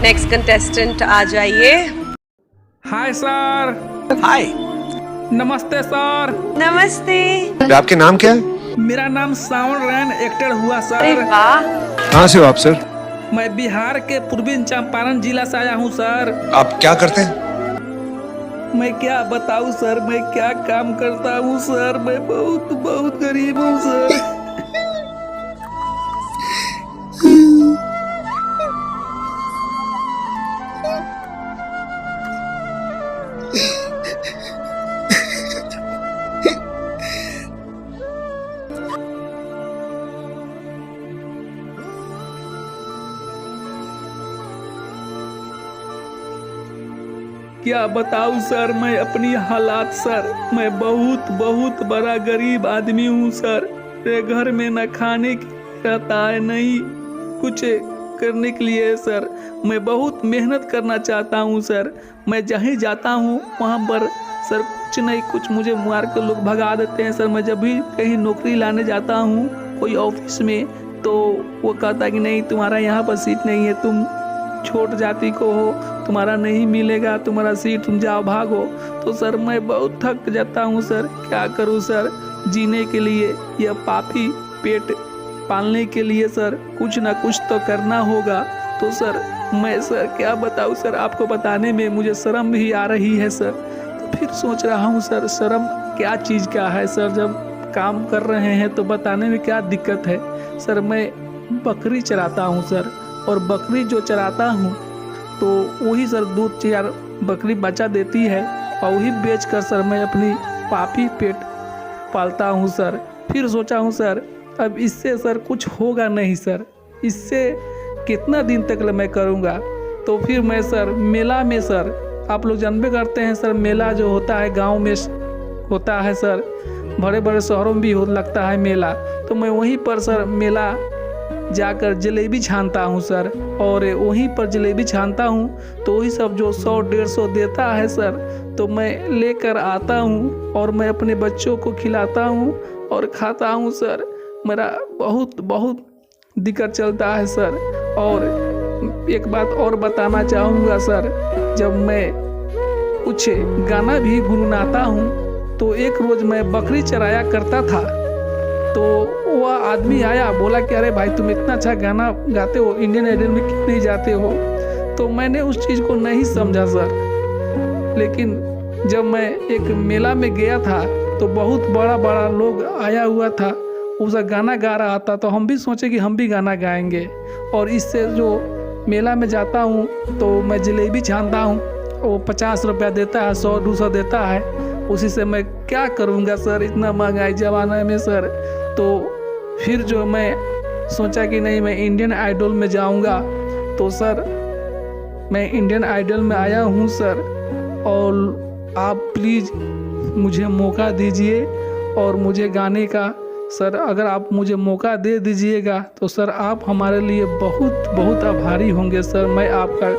Next contestant आ जाइए। Hi sir. हाय, नमस्ते sir. नमस्ते। आपके नाम क्या है? मेरा नाम सावन रैन एक्टर हुआ अरे सर। वाह। कहाँ से हो आप सर? मैं बिहार के पूर्वी चंपारण जिला से आया हूँ सर। आप क्या करते हैं? मैं क्या बताऊँ सर, मैं क्या काम करता हूँ सर। मैं बहुत बहुत गरीब हूँ सर। क्या बताऊं सर मैं अपनी हालात सर। मैं बहुत बहुत बड़ा गरीब आदमी हूँ सर। मेरे घर में न खाने की रहता है, नहीं कुछ करने के लिए सर। मैं बहुत मेहनत करना चाहता हूँ सर। मैं जहीं जाता हूँ वहाँ पर सर कुछ नहीं कुछ मुझे मार के लोग भगा देते हैं सर। मैं जब भी कहीं नौकरी लाने जाता हूँ कोई ऑफिस में, तो वो कहता है कि नहीं तुम्हारा यहाँ पर सीट नहीं है, तुम छोट जाति को हो, तुम्हारा नहीं मिलेगा तुम्हारा सीट, तुम जाओ भागो। तो सर मैं बहुत थक जाता हूँ सर। क्या करूँ सर, जीने के लिए या पापी पेट पालने के लिए सर कुछ ना कुछ तो करना होगा। तो सर मैं सर क्या बताऊँ सर, आपको बताने में मुझे शर्म भी आ रही है सर। तो फिर सोच रहा हूँ सर शर्म क्या चीज़ का है सर, जब काम कर रहे हैं तो बताने में क्या दिक्कत है सर। मैं बकरी चराता हूँ सर, और बकरी जो चराता हूँ तो वही सर दूध चार बकरी बच्चा देती है, और वही बेच कर सर मैं अपनी पापी पेट पालता हूँ सर। फिर सोचा हूँ सर अब इससे सर कुछ होगा नहीं सर, इससे कितना दिन तक मैं करूँगा। तो फिर मैं सर मेला में सर, आप लोग जानबे करते हैं सर मेला जो होता है गांव में होता है सर, बड़े बड़े शहरों में भी हो लगता है मेला। तो मैं वहीं पर सर मेला जाकर जलेबी छानता हूँ सर, और वहीं पर जलेबी छानता हूँ तो वही सब जो 100-150 देता है सर, तो मैं लेकर आता हूँ और मैं अपने बच्चों को खिलाता हूँ और खाता हूँ सर। मेरा बहुत बहुत दिक्कत चलता है सर। और एक बात और बताना चाहूँगा सर, जब मैं कुछ गाना भी गुनगुनाता हूँ तो एक रोज़ मैं बकरी चराया करता था, तो वह आदमी आया बोला कि अरे भाई तुम इतना अच्छा गाना गाते हो, इंडियन आइडल में क्यों नहीं जाते हो। तो मैंने उस चीज़ को नहीं समझा सर। लेकिन जब मैं एक मेला में गया था तो बहुत बड़ा बड़ा लोग आया हुआ था, उसका गाना गा रहा था, तो हम भी सोचे कि हम भी गाना गाएंगे। और इससे जो मेला में जाता हूँ तो मैं जलेबी छानता हूँ, वो 50 रुपया देता है, 100-200 देता है, उसी से मैं क्या करूँगा सर इतना महंगाई ज़माना में सर। तो फिर जो मैं सोचा कि नहीं मैं इंडियन आइडल में जाऊंगा। तो सर मैं इंडियन आइडल में आया हूं सर, और आप प्लीज़ मुझे मौका दीजिए और मुझे गाने का सर, अगर आप मुझे मौका दे दीजिएगा तो सर आप हमारे लिए बहुत बहुत आभारी होंगे सर। मैं आपका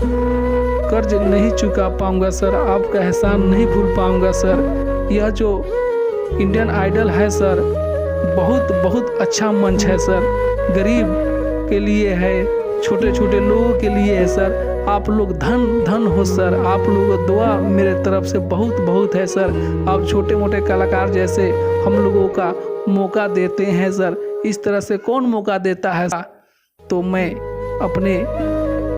कर्ज नहीं चुका पाऊंगा सर, आपका एहसान नहीं भूल पाऊंगा सर। यह जो इंडियन आइडल है सर बहुत बहुत अच्छा मंच है सर, गरीब के लिए है, छोटे छोटे लोगों के लिए है सर। आप लोग धन धन हो सर, आप लोगों को दुआ मेरे तरफ से बहुत बहुत है सर। आप छोटे मोटे कलाकार जैसे हम लोगों का मौका देते हैं सर, इस तरह से कौन मौका देता है। तो मैं अपने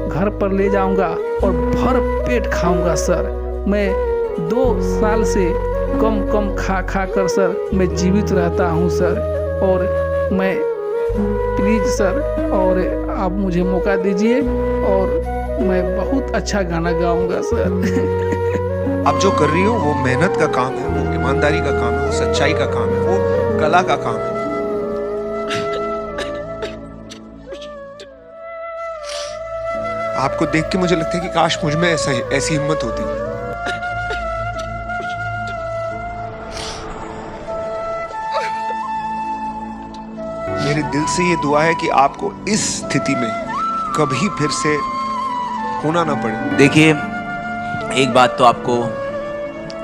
घर पर ले जाऊंगा और भर पेट खाऊंगा सर। मैं 2 साल से कम खा कर सर मैं जीवित रहता हूँ सर। और मैं प्लीज़ सर, और आप मुझे मौका दीजिए और मैं बहुत अच्छा गाना गाऊंगा सर। आप जो कर रही हो वो मेहनत का काम है, वो ईमानदारी का काम है, वो सच्चाई का काम है, वो कला का काम है। आपको देख के मुझे लगता है कि काश मुझ में ऐसी हिम्मत होती। मेरे दिल से ये दुआ है कि आपको इस स्थिति में कभी फिर से होना ना पड़े। देखिए एक बात तो आपको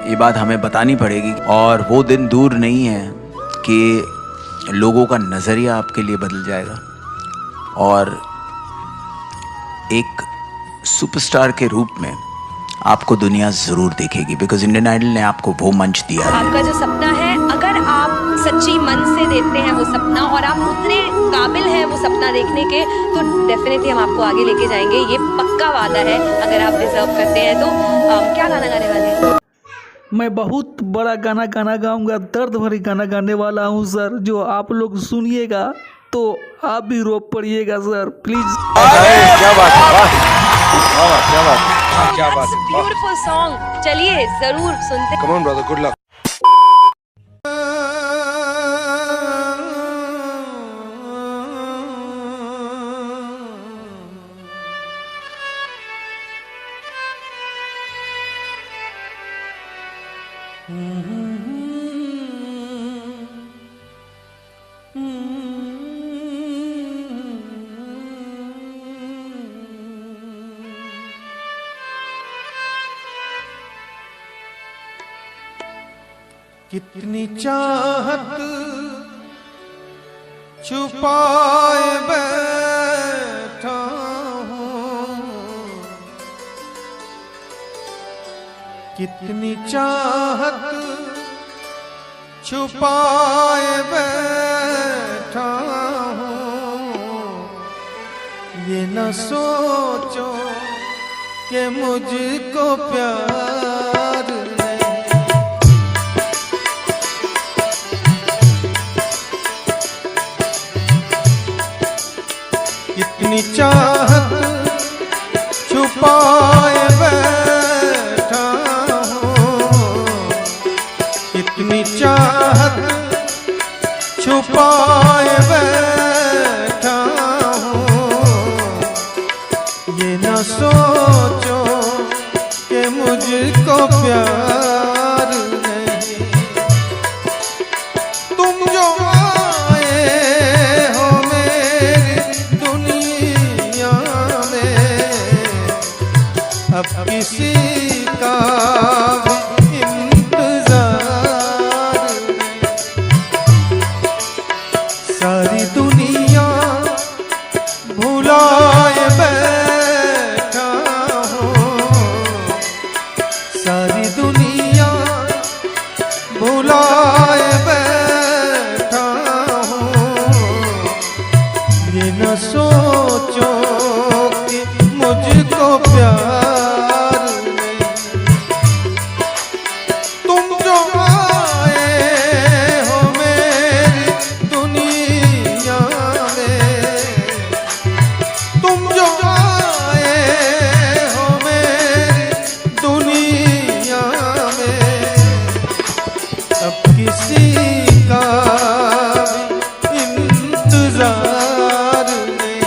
ये बात हमें बतानी पड़ेगी, और वो दिन दूर नहीं है कि लोगों का नज़रिया आपके लिए बदल जाएगा और एक सुपरस्टार के रूप में आपको दुनिया ज़रूर देखेगी, बिकॉज इंडियन आइडल ने आपको वो मंच दिया है। आपका जो सपना है, अगर आप सच्ची मन से देखते हैं वो सपना और आप उतने काबिल हैं वो सपना देखने के, तो डेफिनेटली हम आपको आगे लेके जाएंगे। ये पक्का वादा है, अगर आप डिजर्व करते हैं तो। क्या गाना गाने वाले हैं? मैं बहुत बड़ा गाना गाऊंगा, दर्द भरी गाना गाने वाला हूँ सर, जो आप लोग सुनिएगा तो आप भी रो पड़िएगा सर, प्लीज। क्या बात है, वाह, क्या बात है, क्या बात है, ब्यूटीफुल सॉन्ग, चलिए जरूर सुनते। Come on brother, good luck. कितनी चाहत छुपाए बैठा हूँ, कितनी चाहत छुपाए बैठा हूँ। ये न सोचो कि मुझको प्यार इतनी चाहत छुपाए बैठा हूँ, इतनी चाहत छुपाए बैठा हूँ। ये न सोचो कि मुझको प्यार नहीं। तुम जो अब किसी का भी इंतजार सारी दुनिया भुलाए बैठा हूँ, सारी दुनिया भुलाए बैठा हूँ। ये न सोचो कि मुझको प्यार किसी का इंतजार नहीं।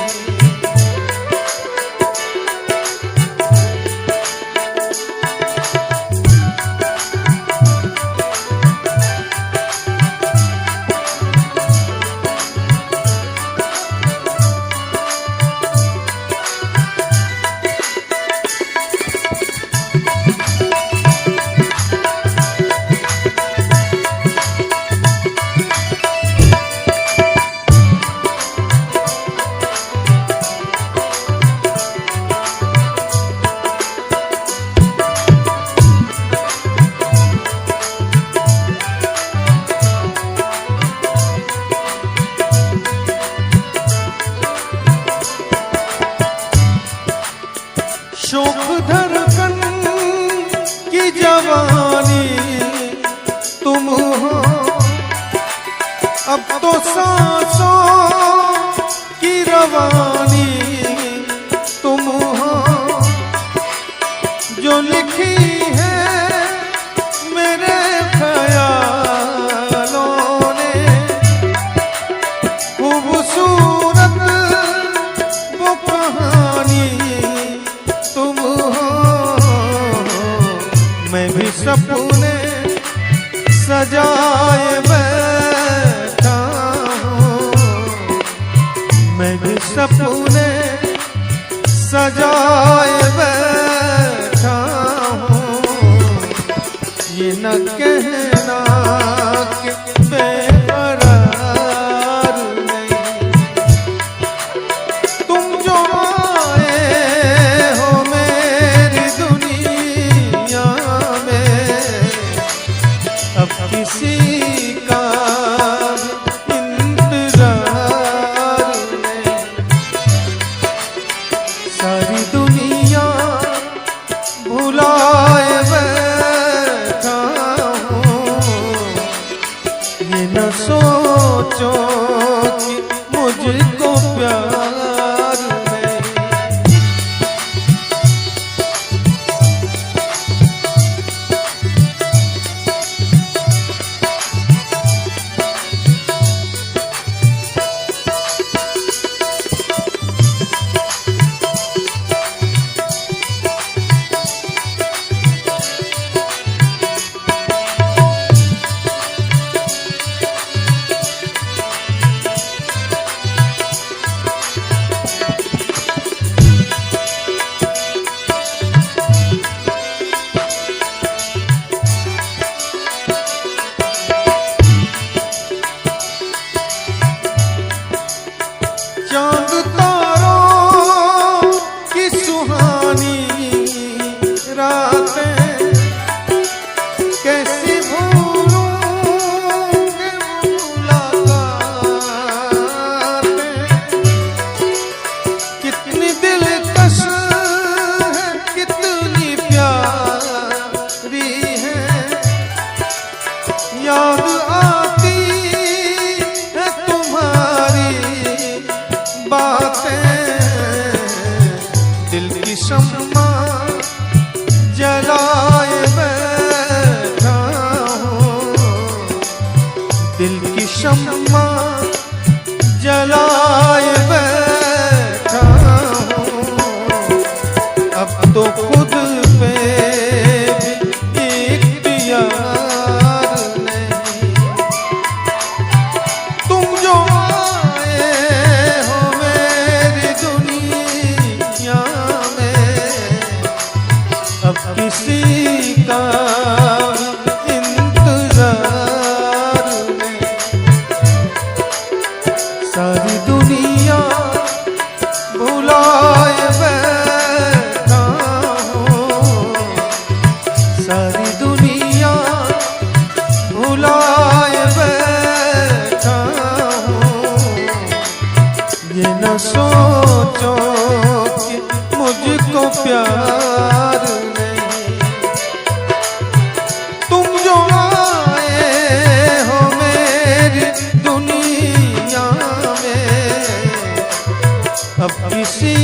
शोख धड़कन की जवानी तुम हो, अब तो सांसों की रवानी तुम हो। जो लिखी है मेरे ख्यालों ने, खूबसूरत वो कहानी तुम हो। मैं भी सपने सजाए बैठा हूँ, मैं भी सपने सजाए बैठा हूँ। ये न कहना कि बेकरार नहीं। तुम जो आए हो शम्मा जलाए बैठा हूँ, अब तो खुद पे भी इख्तियार नहीं। तुम जो आए हो मेरी दुनिया में, अब किसी का इंतजार नहीं। सारी दुनिया भुलाए बैठा हूँ, सारी दुनिया भुलाए बैठा हूँ। ये न सोचो कि मुझको प्यार नहीं। तुम जो आए हो मेरी दुनिया में, अब किसी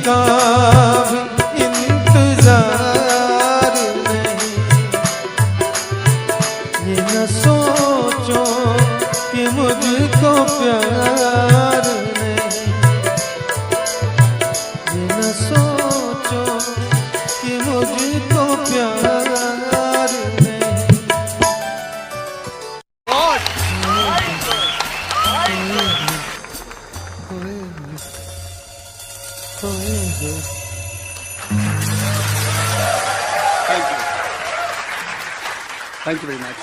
का भी इंतजार नहीं। ये न सोचो कि मुझको प्यार नहीं। ये न सोचो कि मुझको प्यार नहीं। Thank you very much.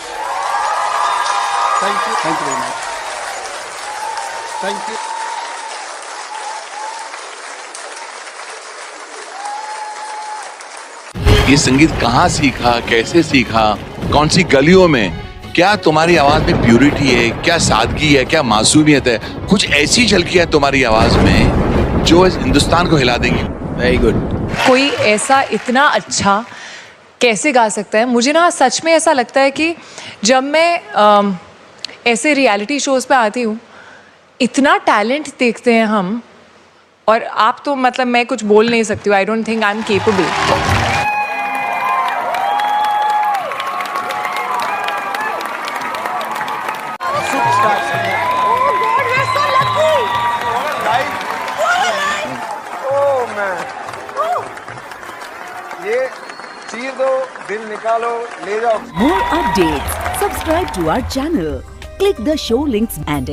Thank you. Thank you very much. Thank you. ये संगीत कहाँ सीखा, कैसे सीखा, कौन सी गलियों में, क्या तुम्हारी आवाज में प्यूरिटी है, क्या सादगी है, क्या मासूमियत है, कुछ ऐसी झलकियां तुम्हारी आवाज में जो इस हिंदुस्तान को हिला देंगी। Very good. कोई ऐसा इतना अच्छा कैसे गा सकता है? मुझे ना सच में ऐसा लगता है कि जब मैं ऐसे रियलिटी शोज़ पे आती हूँ, इतना टैलेंट देखते हैं हम, और आप तो मतलब मैं कुछ बोल नहीं सकती हूँ। I don't think I am capable. ये चीर दो, दिल निकालो, ले जाओ। More updates. Subscribe to our channel. Click the show links and